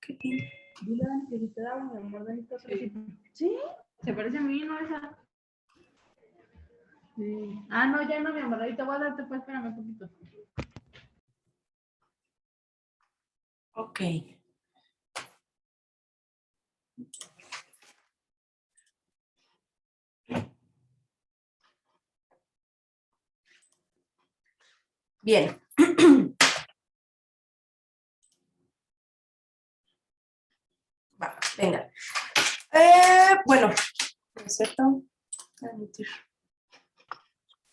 Dile a Dani que si te da mi amor, Dani está trocito. ¿Sí? Se parece a mí, ¿no? Esa. Sí. Ah, no, ya no, mi amor. Ahorita voy a darte, pues, espérame un poquito. Ok. Bien. Va, venga. Bueno, ¿no es cierto?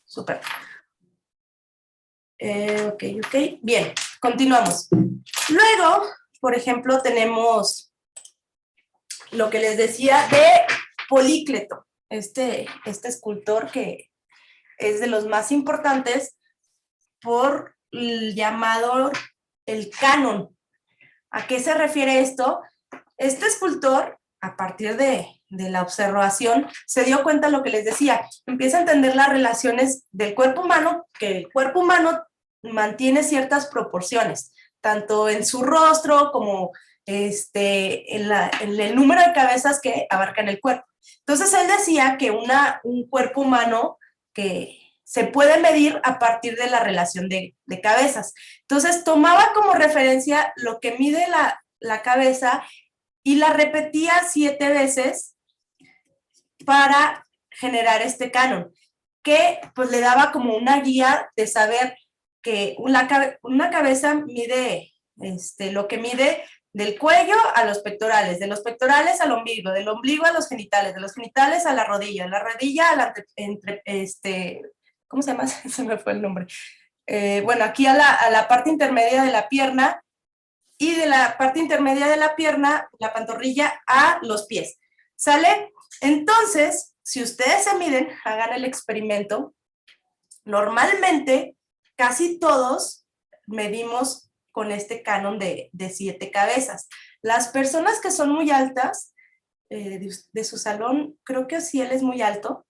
Súper. Ok. Bien, continuamos. Luego, por ejemplo, tenemos lo que les decía de Polícleto, este escultor que es de los más importantes por el llamado el canon. ¿A qué se refiere esto? Este escultor, a partir de la observación, se dio cuenta de lo que les decía, empieza a entender las relaciones del cuerpo humano, que el cuerpo humano mantiene ciertas proporciones, tanto en su rostro como en el número de cabezas que abarcan el cuerpo. Entonces él decía que un cuerpo humano que se puede medir a partir de la relación de cabezas. Entonces tomaba como referencia lo que mide la cabeza y la repetía 7 veces para generar este canon, que pues le daba como una guía de saber que una cabeza mide lo que mide del cuello a los pectorales, de los pectorales al ombligo, del ombligo a los genitales, de los genitales a la rodilla a la ¿cómo se llama? Se me fue el nombre. Bueno, aquí a la parte intermedia de la pierna, y de la parte intermedia de la pierna, la pantorrilla, a los pies. ¿Sale? Entonces, si ustedes se miden, hagan el experimento, normalmente casi todos medimos con este canon de 7 cabezas. Las personas que son muy altas, de su salón, creo que Ociel es muy alto,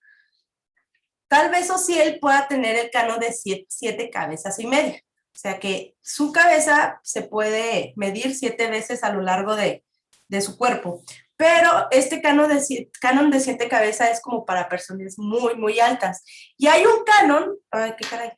tal vez Ociel pueda tener el canon de 7 cabezas y media. O sea que su cabeza se puede medir 7 veces a lo largo de su cuerpo. Pero este canon de 7 cabezas es como para personas muy, muy altas. Y hay un canon, ay, qué caray,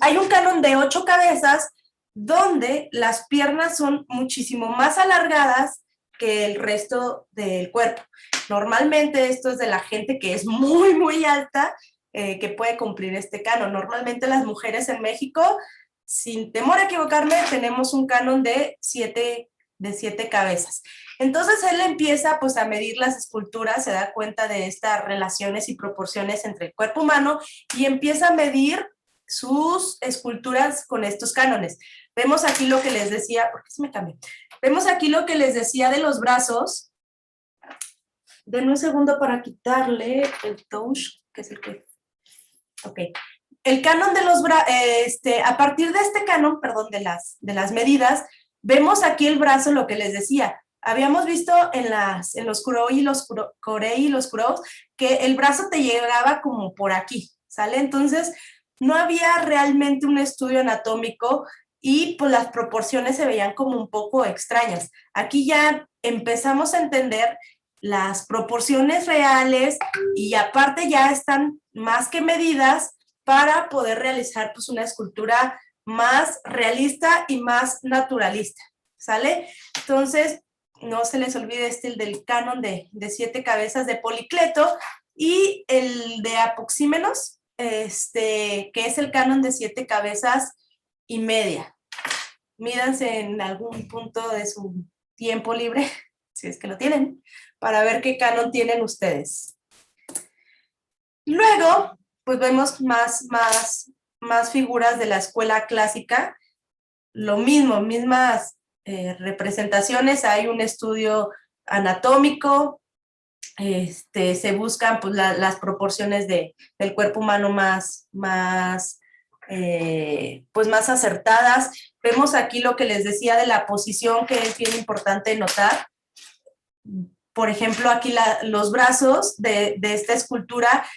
hay un canon de 8 cabezas donde las piernas son muchísimo más alargadas que el resto del cuerpo. Normalmente esto es de la gente que es muy, muy alta, que puede cumplir este canon. Normalmente las mujeres en México, sin temor a equivocarme, tenemos un canon de 7 cabezas. Entonces él empieza pues a medir las esculturas, se da cuenta de estas relaciones y proporciones entre el cuerpo humano y empieza a medir sus esculturas con estos cánones. Vemos aquí lo que les decía, ¿por qué se me cambió? Vemos aquí lo que les decía de los brazos. Denme un segundo para quitarle el touch, que es el que... Ok. El canon de los brazos, a partir de este canon, perdón, de las medidas, vemos aquí el brazo, lo que les decía. Habíamos visto en los Kuroi y los Korei y los Kurous que el brazo te llegaba como por aquí, ¿sale? Entonces, no había realmente un estudio anatómico y pues las proporciones se veían como un poco extrañas. Aquí ya empezamos a entender las proporciones reales y aparte ya están más que medidas para poder realizar pues una escultura más realista y más naturalista, ¿sale? Entonces, no se les olvide el del canon de 7 cabezas de Polícleto y el de Apoxímenos, que es el canon de 7 cabezas y media. Mídanse en algún punto de su tiempo libre, si es que lo tienen, para ver qué canon tienen ustedes. Luego, pues vemos más figuras de la escuela clásica, lo mismo, mismas representaciones, hay un estudio anatómico, se buscan pues, las proporciones del cuerpo humano pues más acertadas. Vemos aquí lo que les decía de la posición, que es bien importante notar. Por ejemplo, aquí los brazos de esta escultura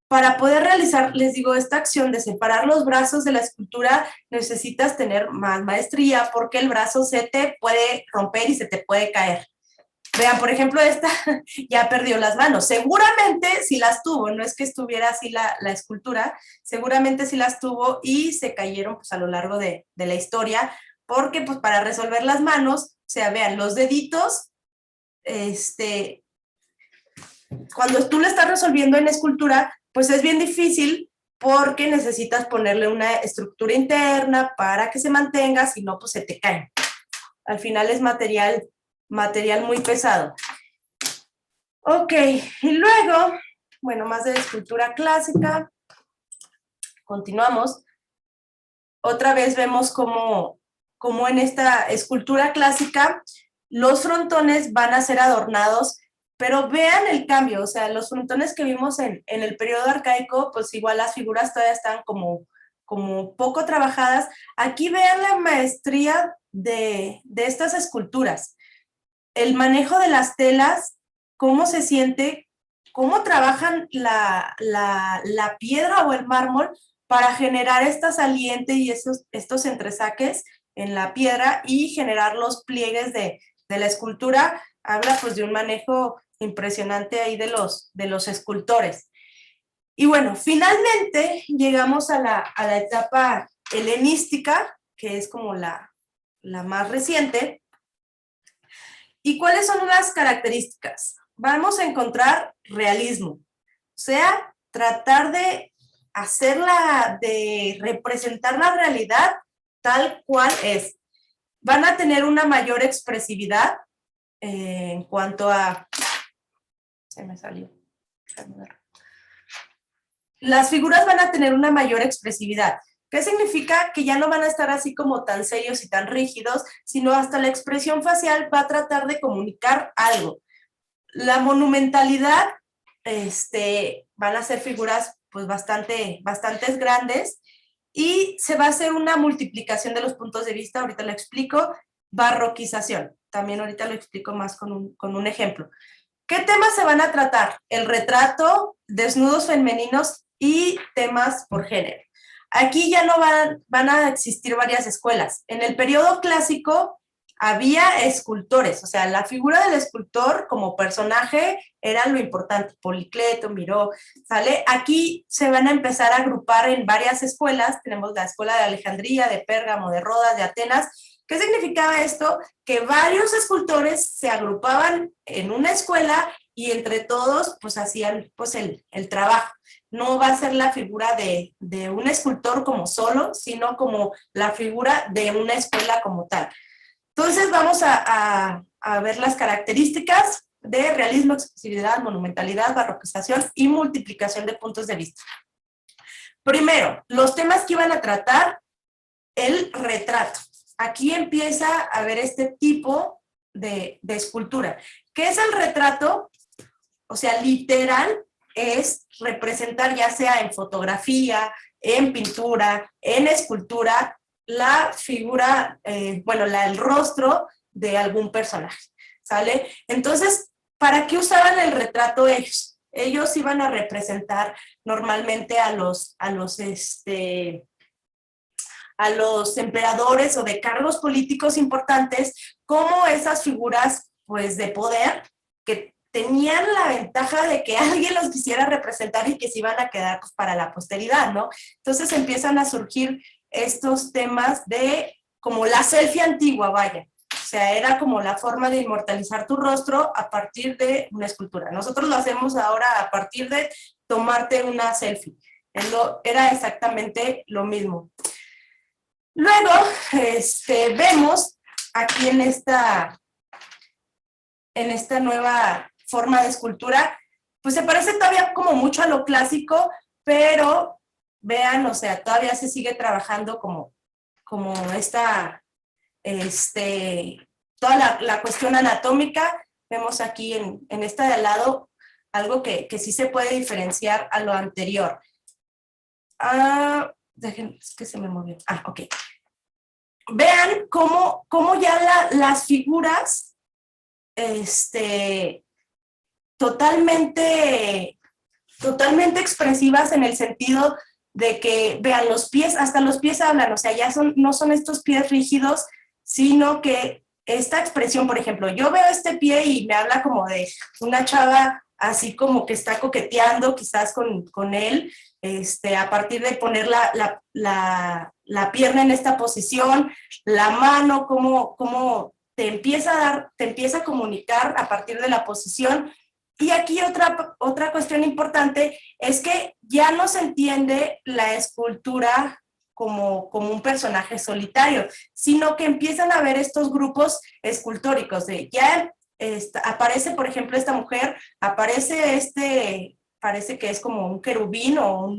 para poder realizar, les digo, esta acción de separar los brazos de la escultura, necesitas tener más maestría porque el brazo se te puede romper y se te puede caer. Vean, por ejemplo, esta ya perdió las manos. Seguramente sí las tuvo, no es que estuviera así la escultura, seguramente sí las tuvo y se cayeron pues, a lo largo de la historia, porque pues para resolver las manos, o sea, vean, los deditos, cuando tú lo estás resolviendo en escultura, pues es bien difícil porque necesitas ponerle una estructura interna para que se mantenga, si no, pues se te caen. Al final es material muy pesado. Ok, y luego, bueno, más de escultura clásica. Continuamos. Otra vez vemos cómo en esta escultura clásica los frontones van a ser adornados, pero vean el cambio, o sea, los frontones que vimos en el periodo arcaico, pues igual las figuras todavía están como poco trabajadas. Aquí vean la maestría de estas esculturas. El manejo de las telas, cómo se siente, cómo trabajan la piedra o el mármol para generar esta saliente y estos entresaques en la piedra y generar los pliegues de la escultura. Habla pues de un manejo impresionante ahí de los escultores. Y bueno, finalmente llegamos a la etapa helenística, que es como la más reciente. ¿Y cuáles son las características? Vamos a encontrar realismo, o sea, tratar de representar la realidad tal cual es. Van a tener una mayor expresividad en cuanto a... Se me salió. Las figuras van a tener una mayor expresividad. ¿Qué significa? Que ya no van a estar así como tan serios y tan rígidos, sino hasta la expresión facial va a tratar de comunicar algo. La monumentalidad, van a ser figuras pues bastante grandes y se va a hacer una multiplicación de los puntos de vista, ahorita lo explico. Barroquización, también ahorita lo explico más con un ejemplo. ¿Qué temas se van a tratar? El retrato, desnudos femeninos y temas por género. Aquí ya no van a existir varias escuelas. En el periodo clásico había escultores, o sea, la figura del escultor como personaje era lo importante. Policleto, Miró, ¿sale? Aquí se van a empezar a agrupar en varias escuelas. Tenemos la escuela de Alejandría, de Pérgamo, de Rodas, de Atenas. ¿Qué significaba esto? Que varios escultores se agrupaban en una escuela y entre todos pues hacían pues el trabajo. No va a ser la figura de un escultor como solo, sino como la figura de una escuela como tal. Entonces vamos a ver las características de realismo, expresividad, monumentalidad, barroquización y multiplicación de puntos de vista. Primero, los temas que iban a tratar, el retrato. Aquí empieza a ver este tipo de escultura. ¿Qué es el retrato? O sea, literal es representar ya sea en fotografía, en pintura, en escultura, la figura, el rostro de algún personaje, ¿sale? Entonces, ¿para qué usaban el retrato ellos? Ellos iban a representar normalmente a los emperadores o de cargos políticos importantes como esas figuras pues de poder que tenían la ventaja de que alguien los quisiera representar y que se iban a quedar pues, para la posteridad, ¿no? Entonces empiezan a surgir estos temas de como la selfie antigua, vaya. O sea, era como la forma de inmortalizar tu rostro a partir de una escultura. Nosotros lo hacemos ahora a partir de tomarte una selfie. Era exactamente lo mismo. Luego, vemos aquí en esta nueva forma de escultura, pues se parece todavía como mucho a lo clásico, pero vean, o sea, todavía se sigue trabajando como esta, toda la cuestión anatómica. Vemos aquí en esta de al lado algo que sí se puede diferenciar a lo anterior. Dejen, es que se me movió. Ok. Vean cómo ya las figuras totalmente totalmente expresivas en el sentido de que, vean, los pies, hasta los pies hablan, o sea, ya no son estos pies rígidos, sino que esta expresión, por ejemplo, yo veo este pie y me habla como de una chava así como que está coqueteando quizás con él, a partir de poner la pierna en esta posición, la mano, como te empieza a comunicar a partir de la posición. Y aquí otra cuestión importante es que ya no se entiende la escultura como un personaje solitario, sino que empiezan a ver estos grupos escultóricos. Aparece, por ejemplo, esta mujer, aparece parece que es como un querubín o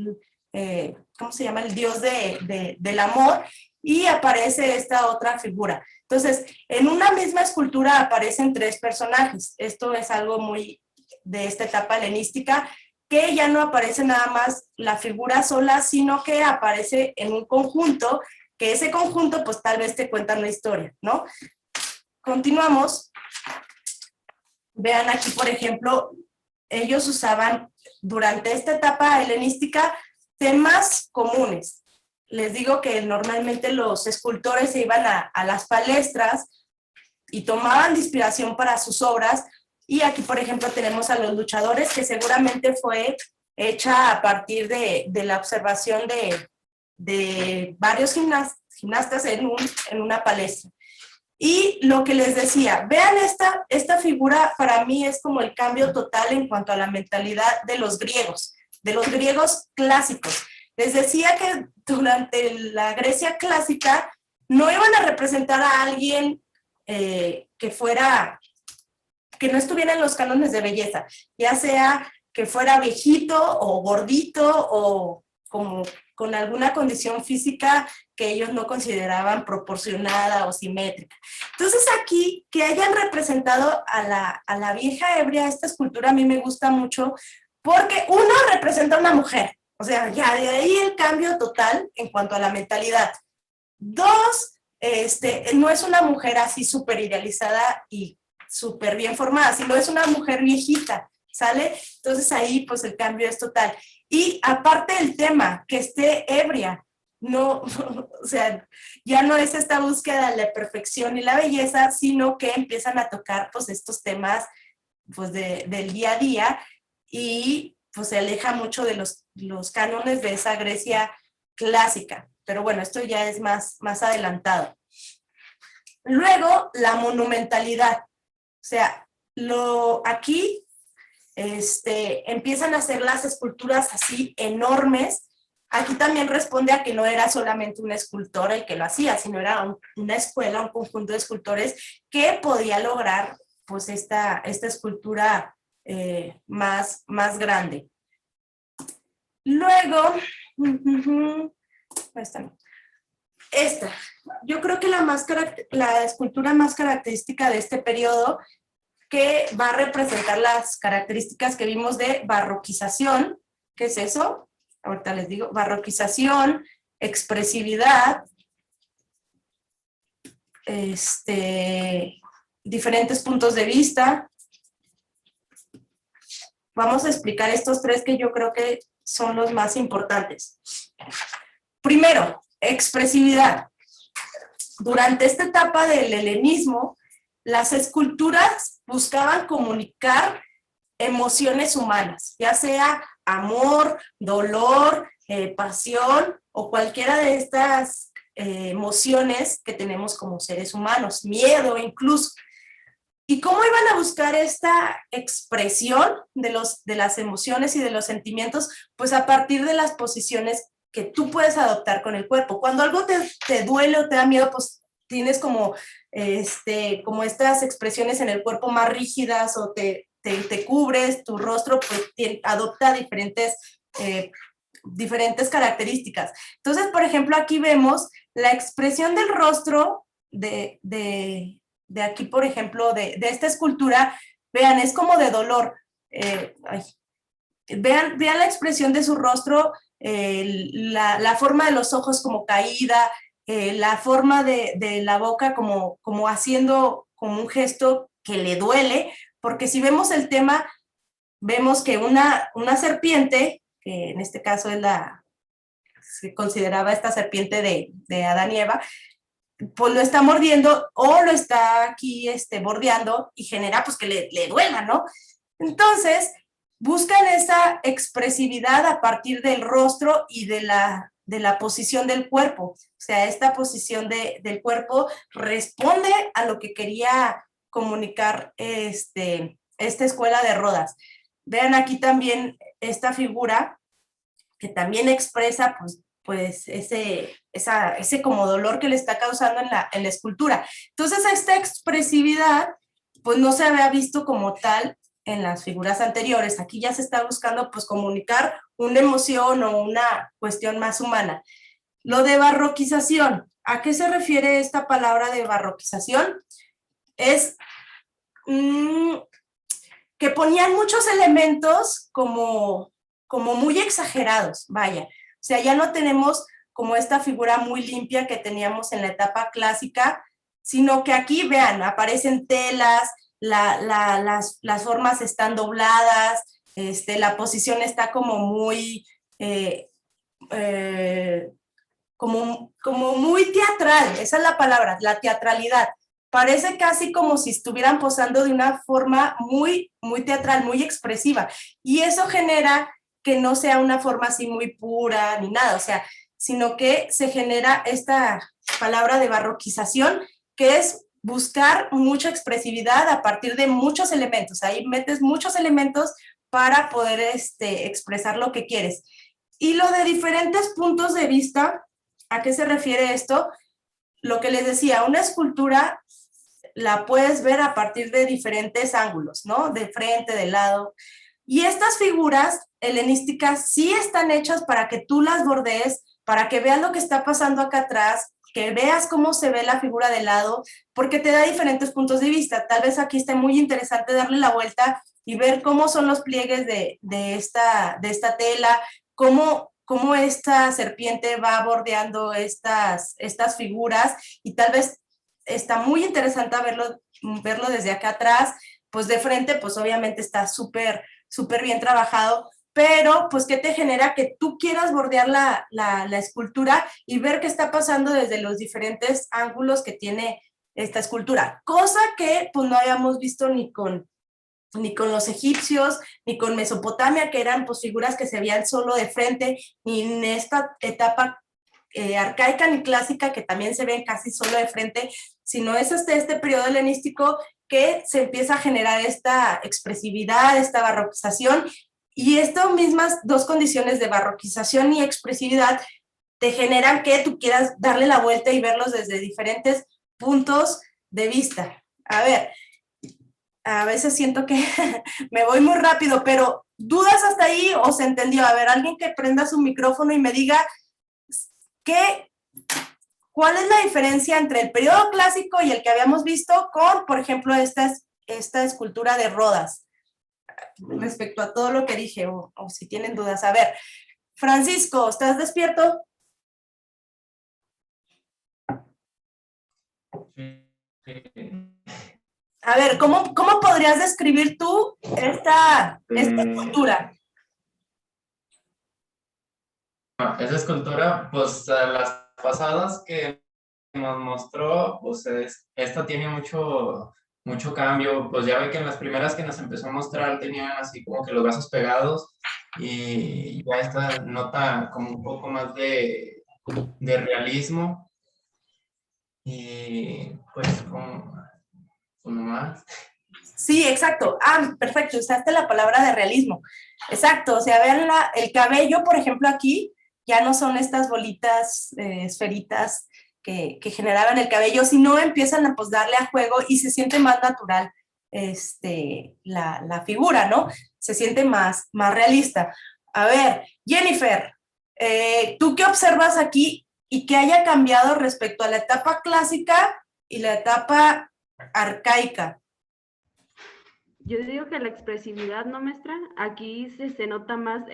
¿cómo se llama? El dios del amor, y aparece esta otra figura. Entonces, en una misma escultura aparecen 3 personajes. Esto es algo muy de esta etapa helenística, que ya no aparece nada más la figura sola, sino que aparece en un conjunto, que ese conjunto pues tal vez te cuenta una historia, ¿no? Continuamos. Vean aquí, por ejemplo, ellos usaban durante esta etapa helenística temas comunes. Les digo que normalmente los escultores se iban a las palestras y tomaban de inspiración para sus obras. Y aquí, por ejemplo, tenemos a los luchadores, que seguramente fue hecha a partir de la observación de varios gimnastas en una palestra. Y lo que les decía, vean esta figura, para mí es como el cambio total en cuanto a la mentalidad de los griegos clásicos. Les decía que durante la Grecia clásica no iban a representar a alguien que no estuviera en los cánones de belleza, ya sea que fuera viejito o gordito o como con alguna condición física que ellos no consideraban proporcionada o simétrica. Entonces aquí, que hayan representado a la vieja ebria, esta escultura a mí me gusta mucho, porque uno, representa a una mujer, o sea, ya de ahí el cambio total en cuanto a la mentalidad. 2, no es una mujer así súper idealizada y súper bien formada, sino es una mujer viejita, ¿sale? Entonces ahí pues el cambio es total. Y aparte del tema, que esté ebria, no, o sea, ya no es esta búsqueda de la perfección y la belleza, sino que empiezan a tocar pues estos temas pues del día a día, y pues se aleja mucho de los cánones de esa Grecia clásica. Pero bueno, esto ya es más adelantado. Luego, la monumentalidad. O sea, aquí empiezan a hacer las esculturas así enormes. Aquí también responde a que no era solamente una escultora el que lo hacía, sino era una escuela, un conjunto de escultores que podía lograr pues esta escultura más grande. Luego, yo creo que la escultura más característica de este periodo, que va a representar las características que vimos de barroquización. ¿Qué es eso? Ahorita les digo. Barroquización, expresividad, diferentes puntos de vista. Vamos a explicar estos 3 que yo creo que son los más importantes. Primero, expresividad. Durante esta etapa del helenismo, las esculturas buscaban comunicar emociones humanas, ya sea amor, dolor, pasión o cualquiera de estas emociones que tenemos como seres humanos, miedo incluso. ¿Y cómo iban a buscar esta expresión de las emociones y de los sentimientos? Pues a partir de las posiciones que tú puedes adoptar con el cuerpo. Cuando algo te duele o te da miedo, pues tienes como estas expresiones en el cuerpo más rígidas, o te cubres, tu rostro pues adopta diferentes características. Entonces, por ejemplo, aquí vemos la expresión del rostro de aquí, por ejemplo, de esta escultura. Vean, es como de dolor. Vean la expresión de su rostro, la forma de los ojos como caída, la forma de la boca como haciendo como un gesto que le duele, porque si vemos el tema, vemos que una serpiente, que en este caso es se consideraba esta serpiente de Adán y Eva, pues lo está mordiendo o lo está aquí bordeando y genera pues que le duela, ¿no? Entonces, buscan esa expresividad a partir del rostro y de la posición del cuerpo. O sea, esta posición del cuerpo responde a lo que quería comunicar esta escuela de Rodas. Vean aquí también esta figura que también expresa pues ese como dolor que le está causando en la escultura. Entonces, esta expresividad pues no se había visto como tal en las figuras anteriores. Aquí ya se está buscando pues comunicar una emoción o una cuestión más humana. Lo de barroquización, ¿a qué se refiere esta palabra de barroquización? Es que ponían muchos elementos como muy exagerados, vaya. O sea, ya no tenemos como esta figura muy limpia que teníamos en la etapa clásica, sino que aquí, vean, aparecen telas, las formas están dobladas, la posición está como muy, como muy teatral, esa es la palabra, la teatralidad. Parece casi como si estuvieran posando de una forma muy, muy teatral, muy expresiva. Y eso genera que no sea una forma así muy pura ni nada, o sea, sino que se genera esta palabra de barroquización, que es buscar mucha expresividad a partir de muchos elementos. Ahí metes muchos elementos para poder expresar lo que quieres. Y lo de diferentes puntos de vista, ¿a qué se refiere esto? Lo que les decía, una escultura la puedes ver a partir de diferentes ángulos, ¿no? De frente, de lado. Y estas figuras helenísticas sí están hechas para que tú las bordees, para que veas lo que está pasando acá atrás, que veas cómo se ve la figura de lado, porque te da diferentes puntos de vista. Tal vez aquí esté muy interesante darle la vuelta y ver cómo son los pliegues de esta tela, cómo esta serpiente va bordeando estas figuras, y tal vez está muy interesante verlo desde acá atrás. Pues de frente, pues obviamente está súper bien trabajado, pero pues ¿qué te genera? Que tú quieras bordear la escultura y ver qué está pasando desde los diferentes ángulos que tiene esta escultura, cosa que pues no habíamos visto ni con los egipcios, ni con Mesopotamia, que eran pues figuras que se veían solo de frente, ni en esta etapa arcaica ni clásica, que también se ven casi solo de frente, sino es este periodo helenístico que se empieza a generar esta expresividad, esta barroquización, y estas mismas dos condiciones de barroquización y expresividad te generan que tú quieras darle la vuelta y verlos desde diferentes puntos de vista. A veces siento que me voy muy rápido, pero ¿dudas hasta ahí o se entendió? A ver, alguien que prenda su micrófono y me diga ¿cuál es la diferencia entre el periodo clásico y el que habíamos visto con, por ejemplo, esta escultura de Rodas? Respecto a todo lo que dije, o si tienen dudas. A ver, Francisco, ¿estás despierto? A ver, ¿cómo podrías describir tú esta escultura? Esa escultura, pues las pasadas que nos mostró, pues esta tiene mucho cambio. Pues ya ve que en las primeras que nos empezó a mostrar tenían así como que los brazos pegados, y ya esta nota como un poco más de realismo, y pues como más. Sí, exacto. Perfecto, usaste la palabra de realismo. Exacto, o sea, vean el cabello, por ejemplo, aquí ya no son estas bolitas, esferitas que generaban el cabello, sino empiezan a pues darle a juego y se siente más natural la figura, ¿no? Se siente más realista. A ver, Jennifer, ¿tú qué observas aquí y qué haya cambiado respecto a la etapa clásica y la etapa arcaica? Yo digo que la expresividad, ¿no, maestra? Aquí se nota más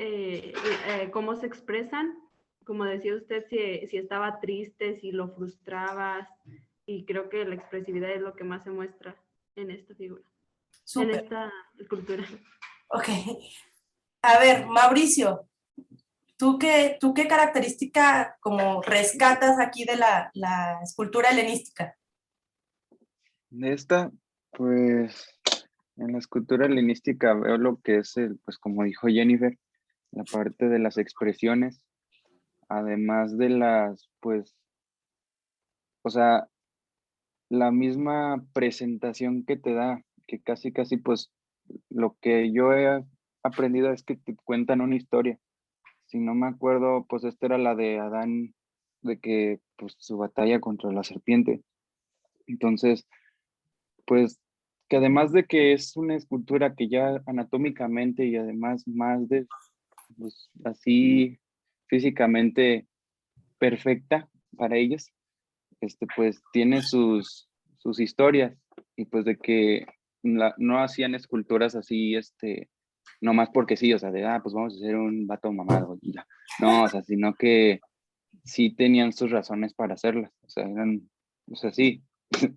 cómo se expresan, como decía usted, si estaba triste, si lo frustrabas, y creo que la expresividad es lo que más se muestra en esta figura, Súper. en esta escultura. Ok. A ver, Mauricio, ¿tú qué característica como rescatas aquí de la escultura helenística? De esta, pues, en la escultura helenística veo lo que es pues como dijo Jennifer, la parte de las expresiones, además de pues, o sea, la misma presentación que te da, que casi, casi, pues, lo que yo he aprendido es que te cuentan una historia. Si no me acuerdo, pues esta era la de Adán, de que, pues, su batalla contra la serpiente. Entonces, pues, que además de que es una escultura que ya anatómicamente y además más de, pues, así físicamente perfecta para ellos, pues tiene sus historias y pues de que no hacían esculturas así, nomás porque sí, o sea, pues vamos a hacer un vato mamado y ya. No, o sea, sino que sí tenían sus razones para hacerlas, o sea, sí,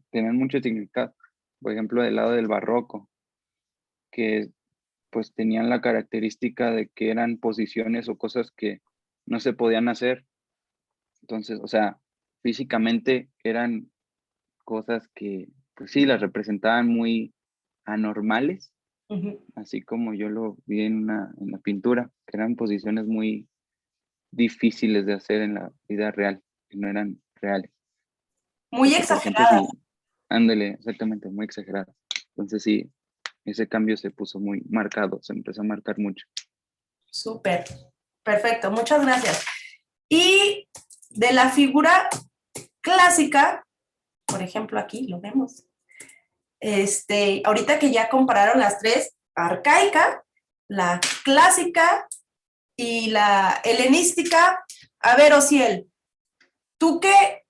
tenían mucho significado. Por ejemplo, del lado del barroco, que pues tenían la característica de que eran posiciones o cosas que no se podían hacer. Entonces, o sea, físicamente eran cosas que, pues sí, las representaban muy anormales, Ujú. así como yo lo vi en la pintura, que eran posiciones muy difíciles de hacer en la vida real, que no eran reales. Muy Por ejemplo, exagerada. sí, ándale, exactamente, muy exagerada. Entonces sí, ese cambio se puso muy marcado, se empezó a marcar mucho. Súper. Perfecto, muchas gracias. Y de la figura clásica, por ejemplo, aquí lo vemos. Ahorita que ya compararon las tres, arcaica, la clásica y la helenística. A ver, Ociel, ¿tú qué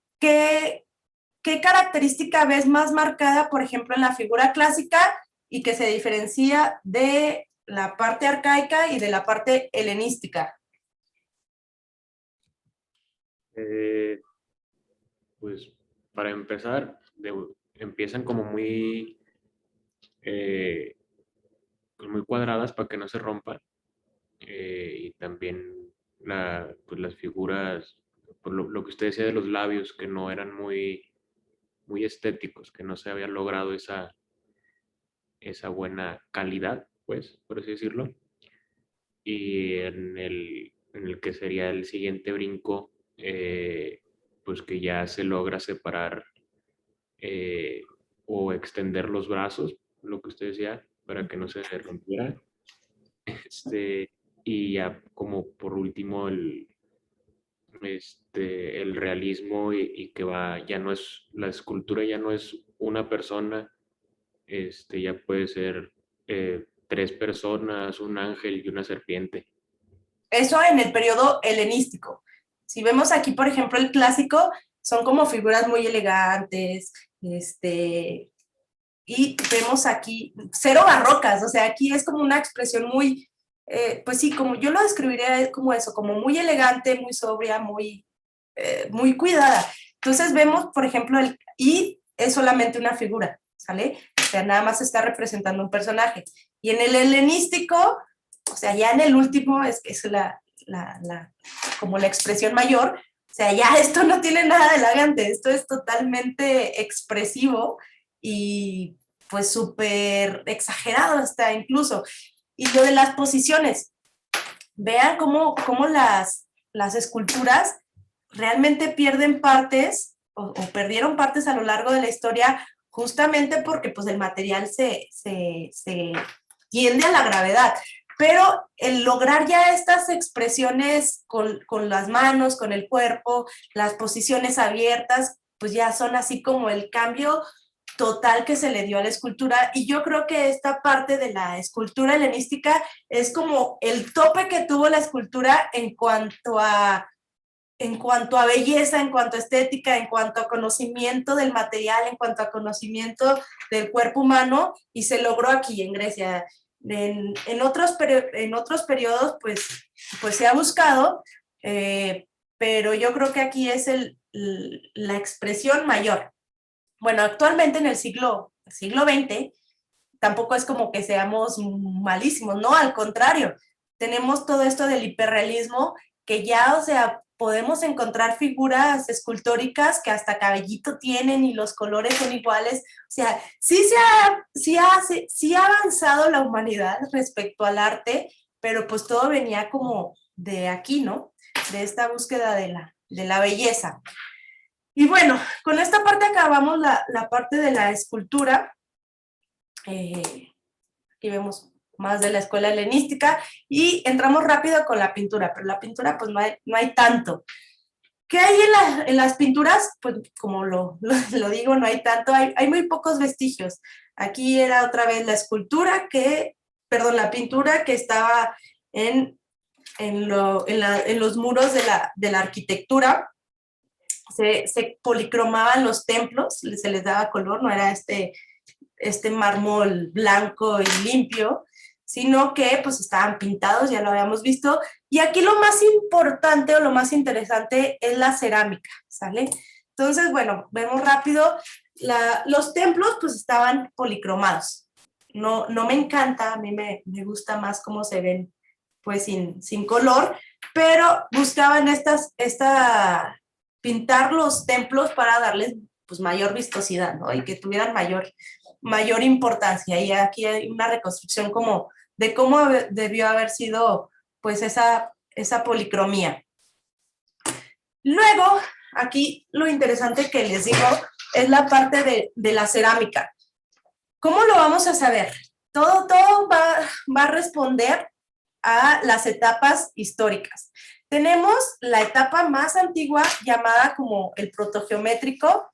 característica ves más marcada, por ejemplo, en la figura clásica y que se diferencia de la parte arcaica y de la parte helenística? Eh, pues para empezar, empiezan como eh, pues muy cuadradas para que no se rompan. Y también pues las figuras, por lo que usted decía de los labios, que no eran muy estéticos, que no se había logrado esa buena calidad, pues, por así decirlo. Y en el que sería el siguiente brinco, pues que ya se logra separar eh, o extender los brazos, lo que usted decía, para que no se rompiera. Y ya como por último el realismo y que ya no es, la escultura ya no es una persona, ya puede ser tres personas, un ángel y una serpiente. Eso en el periodo helenístico. Si vemos aquí, por ejemplo, el clásico, son como figuras muy elegantes, y vemos aquí cero barrocas, o sea, aquí es como una expresión muy, pues sí, como yo lo describiría es como eso, como muy elegante, muy sobria, muy cuidada. Entonces vemos, por ejemplo, y es solamente una figura, ¿sale? O sea, nada más está representando un personaje. Y en el helenístico, o sea, ya en el último es como la expresión mayor, o sea, ya esto no tiene nada de elegante, esto es totalmente expresivo y pues súper exagerado hasta incluso. Y lo de las posiciones, vean cómo las esculturas realmente pierden partes o perdieron partes a lo largo de la historia justamente porque pues el material se tiende a la gravedad. Pero el lograr ya estas expresiones con las manos, con el cuerpo, las posiciones abiertas, pues ya son así como el cambio total que se le dio a la escultura. Y yo creo que esta parte de la escultura helenística es como el tope que tuvo la escultura en cuanto a belleza, en cuanto a estética, en cuanto a conocimiento del material, en cuanto a conocimiento del cuerpo humano, y se logró aquí en Grecia. En otros periodos, pues se ha buscado, pero yo creo que aquí es la expresión mayor. Bueno, actualmente en el siglo XX tampoco es como que seamos malísimos, no, al contrario, tenemos todo esto del hiperrealismo que ya, o sea, podemos encontrar figuras escultóricas que hasta cabellito tienen y los colores son iguales. O sea, sí ha avanzado la humanidad respecto al arte, pero pues todo venía como de aquí, ¿no? De esta búsqueda de la belleza. Y bueno, con esta parte acabamos la parte de la escultura. Aquí vemos más de la escuela helenística y entramos rápido con la pintura, pero la pintura pues no hay tanto. ¿Qué hay en las pinturas? Pues como lo digo, no hay tanto, hay muy pocos vestigios. Aquí era otra vez la la pintura que estaba en los muros de la arquitectura. Se policromaban los templos, se les daba color, no era este mármol blanco y limpio, sino que pues estaban pintados, ya lo habíamos visto. Y aquí lo más importante o lo más interesante es la cerámica, ¿sale? Entonces, bueno, vemos rápido, los templos pues estaban policromados. No me encanta, a mí me gusta más cómo se ven pues sin color, pero buscaban pintar los templos para darles pues mayor vistosidad, ¿no? Y que tuvieran mayor importancia. Y aquí hay una reconstrucción como de cómo debió haber sido pues esa policromía. Luego, aquí lo interesante que les digo es la parte de la cerámica. ¿Cómo lo vamos a saber? Todo va a responder a las etapas históricas. Tenemos la etapa más antigua llamada como el protogeométrico.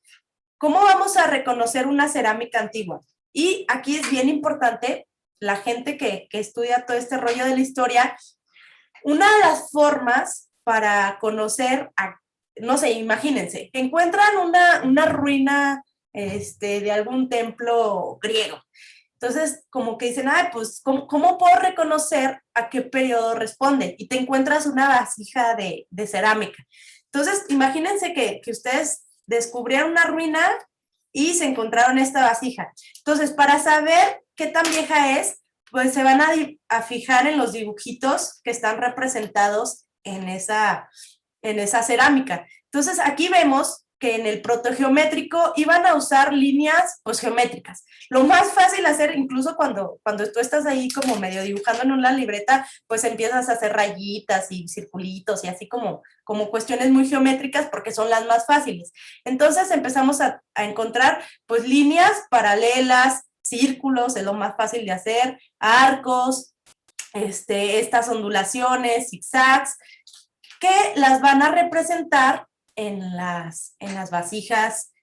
¿Cómo vamos a reconocer una cerámica antigua? Y aquí es bien importante, la gente que estudia todo este rollo de la historia, una de las formas para conocer, no sé, imagínense, encuentran una ruina de algún templo griego. Entonces, como que dicen, pues, ¿cómo puedo reconocer a qué periodo responde? Y te encuentras una vasija de cerámica. Entonces, imagínense que ustedes descubrieron una ruina y se encontraron esta vasija. Entonces, para saber qué tan vieja es, pues se van a fijar en los dibujitos que están representados en esa cerámica. Entonces, aquí vemos que en el protogeométrico iban a usar líneas pues geométricas. Lo más fácil hacer, incluso cuando tú estás ahí como medio dibujando en una libreta, pues empiezas a hacer rayitas y circulitos y así como cuestiones muy geométricas porque son las más fáciles. Entonces empezamos a encontrar pues líneas paralelas, círculos, es lo más fácil de hacer, arcos, estas ondulaciones, zigzags, que las van a representar en las vasijas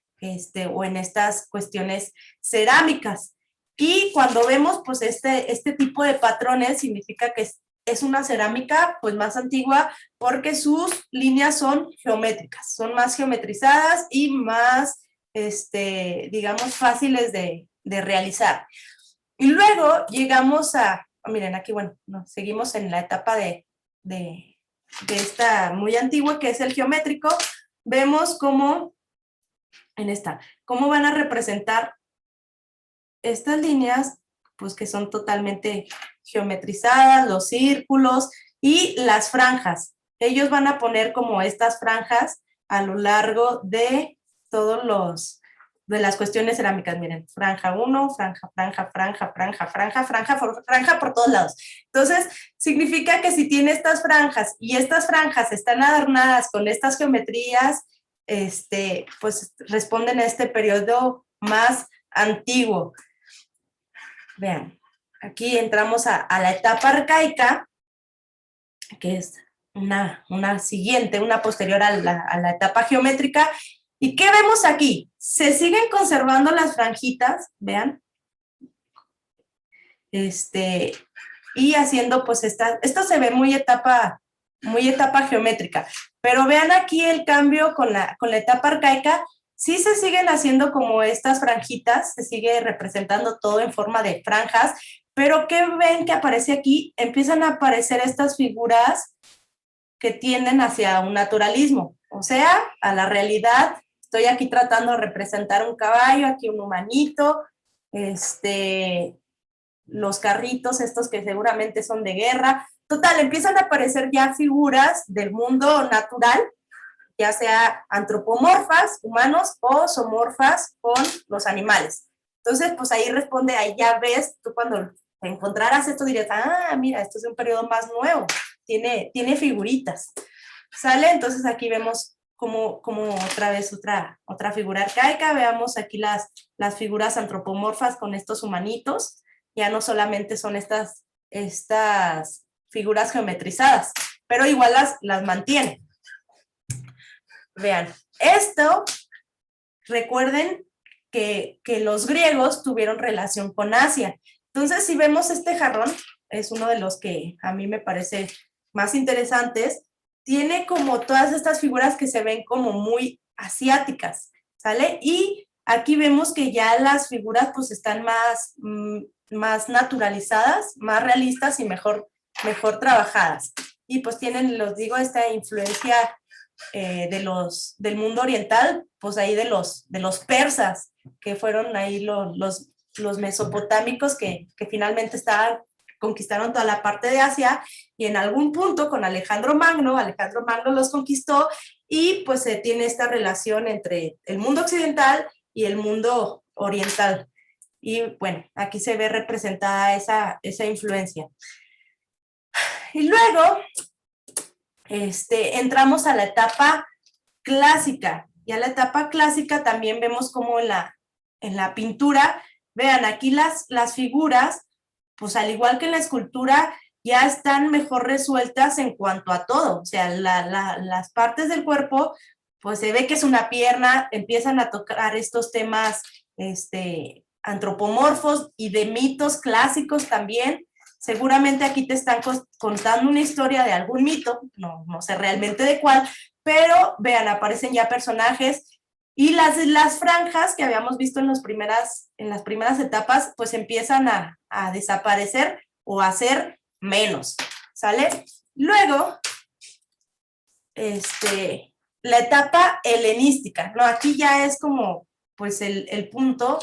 o en estas cuestiones cerámicas. Y cuando vemos pues este tipo de patrones, significa que es una cerámica pues más antigua porque sus líneas son geométricas, son más geometrizadas y más, digamos, fáciles de realizar. Y luego llegamos miren, aquí, bueno, seguimos en la etapa de esta muy antigua, que es el geométrico. Vemos cómo van a representar estas líneas, pues que son totalmente geometrizadas, los círculos y las franjas. Ellos van a poner como estas franjas a lo largo de de las cuestiones cerámicas. Miren, franja 1, franja por todos lados. Entonces, significa que si tiene estas franjas y estas franjas están adornadas con estas geometrías, pues responden a este periodo más antiguo. Vean, aquí entramos a la etapa arcaica, que es una siguiente, una posterior a la etapa geométrica. ¿Y qué vemos aquí? Se siguen conservando las franjitas, vean. Y haciendo pues esto se ve muy etapa geométrica, pero vean aquí el cambio con la etapa arcaica. Sí se siguen haciendo como estas franjitas, se sigue representando todo en forma de franjas, pero ¿qué ven que aparece aquí? Empiezan a aparecer estas figuras que tienden hacia un naturalismo, o sea, a la realidad. Estoy aquí tratando de representar un caballo, aquí un humanito, los carritos estos que seguramente son de guerra. Total, empiezan a aparecer ya figuras del mundo natural, ya sea antropomorfas, humanos, o zoomorfas con los animales. Entonces, pues ahí responde, ahí ya ves, tú cuando te encontraras esto dirías, ah, mira, esto es un periodo más nuevo, tiene figuritas, ¿sale? Entonces aquí vemos como otra vez otra figura arcaica, veamos aquí las figuras antropomorfas con estos humanitos, ya no solamente son estas figuras geometrizadas, pero igual las mantiene. Vean, esto, recuerden que los griegos tuvieron relación con Asia. Entonces, si vemos este jarrón, es uno de los que a mí me parece más interesantes, tiene como todas estas figuras que se ven como muy asiáticas, ¿sale? Y aquí vemos que ya las figuras pues están más naturalizadas, más realistas y mejor trabajadas. Y pues tienen, los digo, esta influencia del mundo oriental, pues ahí de los persas, que fueron ahí los mesopotámicos que finalmente conquistaron toda la parte de Asia, y en algún punto con Alejandro Magno los conquistó, y pues se tiene esta relación entre el mundo occidental y el mundo oriental. Y bueno, aquí se ve representada esa influencia. Y luego entramos a la etapa clásica. Y a la etapa clásica también vemos como en la pintura, vean, aquí las figuras, pues al igual que en la escultura, ya están mejor resueltas en cuanto a todo. O sea, las partes del cuerpo, pues se ve que es una pierna, empiezan a tocar estos temas antropomorfos y de mitos clásicos también. Seguramente aquí te están contando una historia de algún mito, no sé realmente de cuál, pero vean, aparecen ya personajes, y las franjas que habíamos visto en las primeras etapas, pues empiezan a desaparecer o a ser menos, ¿sale? Luego, la etapa helenística, ¿no? Aquí ya es como, pues, el punto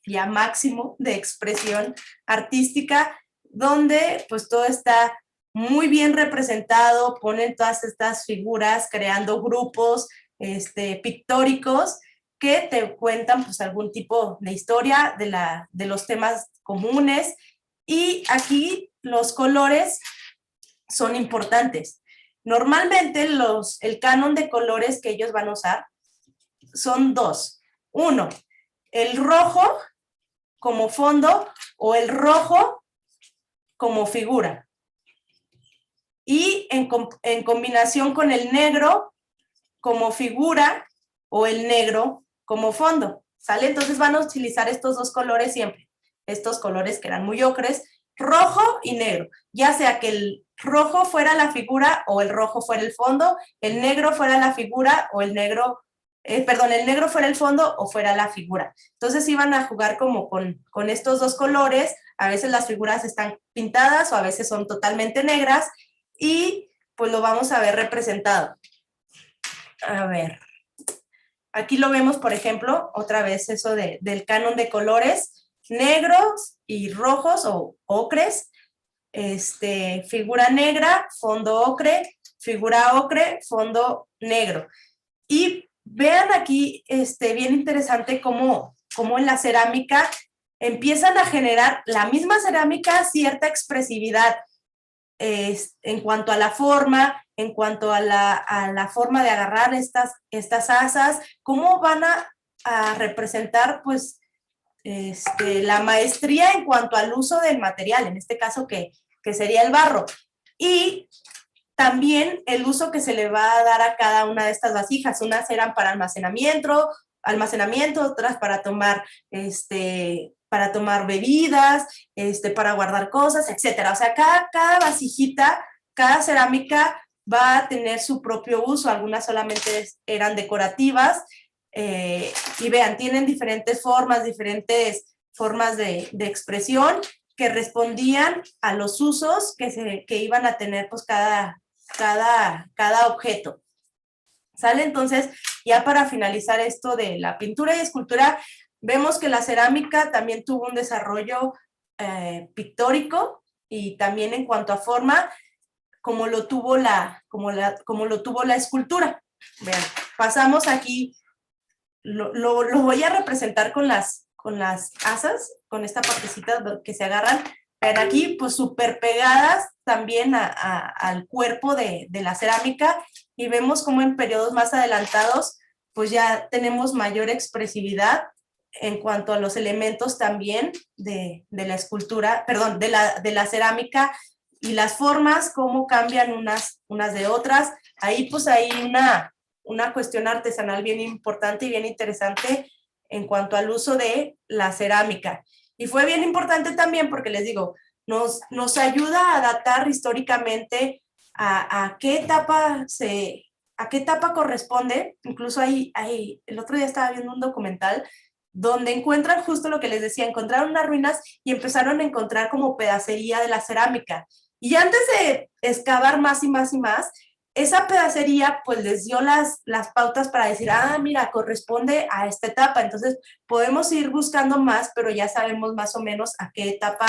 ya máximo de expresión artística, donde, pues, todo está muy bien representado, ponen todas estas figuras creando grupos pictóricos que te cuentan pues algún tipo de historia de los temas comunes, y aquí los colores son importantes. Normalmente el canon de colores que ellos van a usar son dos. Uno, el rojo como fondo o el rojo como figura. Y en combinación con el negro como figura o el negro como fondo, ¿sale? Entonces van a utilizar estos dos colores siempre, estos colores que eran muy ocres, rojo y negro, ya sea que el rojo fuera la figura o el rojo fuera el fondo, el negro fuera la figura o el negro fuera el fondo o fuera la figura. Entonces iban a jugar como con estos dos colores, a veces las figuras están pintadas o a veces son totalmente negras, y pues lo vamos a ver representado. A ver, aquí lo vemos, por ejemplo, otra vez eso del canon de colores, negros y rojos o ocres, figura negra, fondo ocre, figura ocre, fondo negro. Y vean aquí, bien interesante cómo en la cerámica empiezan a generar la misma cerámica cierta expresividad en cuanto a la forma, en cuanto a la forma de agarrar estas asas, cómo van a representar pues la maestría en cuanto al uso del material, en este caso que sería el barro, y también el uso que se le va a dar a cada una de estas vasijas. Unas eran para almacenamiento, otras para tomar bebidas, para guardar cosas, etcétera. O sea, cada vasijita, cada cerámica va a tener su propio uso. Algunas solamente eran decorativas, y vean, tienen diferentes formas de expresión que respondían a los usos que iban a tener pues cada objeto. ¿Sale? Entonces, ya para finalizar esto de la pintura y escultura, vemos que la cerámica también tuvo un desarrollo pictórico y también en cuanto a forma, como lo tuvo como lo tuvo la escultura. Vean, pasamos aquí, lo voy a representar con las asas, con esta partecita que se agarran. Vean aquí, pues súper pegadas también al cuerpo de la cerámica, y vemos como en periodos más adelantados, pues ya tenemos mayor expresividad en cuanto a los elementos también de la escultura, perdón, de la cerámica, y las formas, cómo cambian unas de otras. Ahí pues hay una cuestión artesanal bien importante y bien interesante en cuanto al uso de la cerámica. Y fue bien importante también porque les digo, nos ayuda a datar históricamente a qué etapa corresponde. Incluso el otro día estaba viendo un documental donde encuentran justo lo que les decía, encontraron unas ruinas y empezaron a encontrar como pedacería de la cerámica. Y antes de excavar más y más y más, esa pedacería pues les dio las pautas para decir, mira, corresponde a esta etapa. Entonces podemos ir buscando más, pero ya sabemos más o menos a qué etapa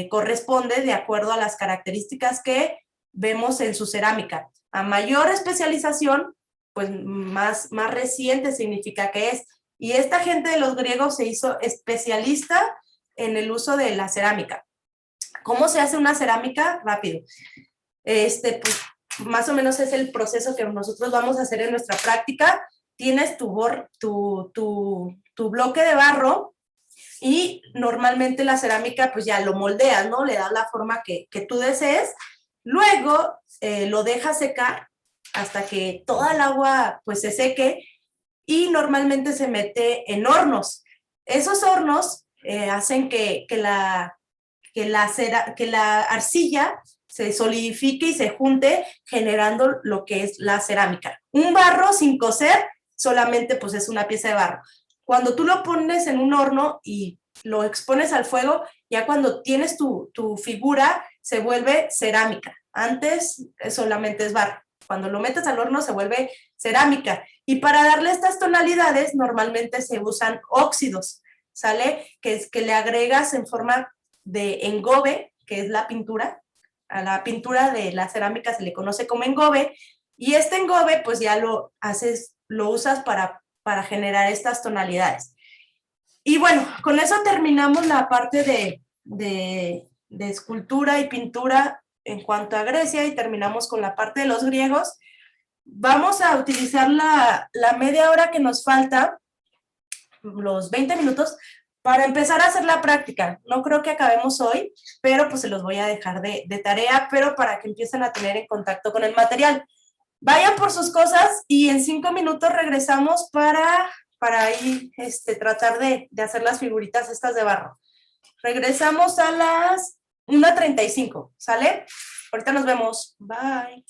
corresponde de acuerdo a las características que vemos en su cerámica. A mayor especialización, pues más reciente significa que es. Y esta gente de los griegos se hizo especialista en el uso de la cerámica. ¿Cómo se hace una cerámica? Rápido. Pues, más o menos es el proceso que nosotros vamos a hacer en nuestra práctica. Tienes tu bloque de barro y normalmente la cerámica pues ya lo moldeas, ¿no? Le das la forma que tú desees. Luego lo dejas secar hasta que toda el agua pues se seque, y normalmente se mete en hornos. Esos hornos hacen que la arcilla se solidifique y se junte, generando lo que es la cerámica. Un barro sin cocer solamente pues es una pieza de barro. Cuando tú lo pones en un horno y lo expones al fuego, ya cuando tienes tu figura se vuelve cerámica. Antes solamente es barro. Cuando lo metes al horno se vuelve cerámica. Y para darle estas tonalidades normalmente se usan óxidos, ¿sale? Que es que le agregas en forma de engobe, que es la pintura. A la pintura de la cerámica se le conoce como engobe, y este engobe pues ya lo usas para generar estas tonalidades. Y bueno, con eso terminamos la parte de escultura y pintura en cuanto a Grecia, y terminamos con la parte de los griegos. Vamos a utilizar la media hora que nos falta, los 20 minutos, para empezar a hacer la práctica. No creo que acabemos hoy, pero pues se los voy a dejar de tarea, pero para que empiecen a tener en contacto con el material. Vayan por sus cosas y en 5 minutos regresamos para ir tratar de hacer las figuritas estas de barro. Regresamos a las 1:35, ¿sale? Ahorita nos vemos. Bye.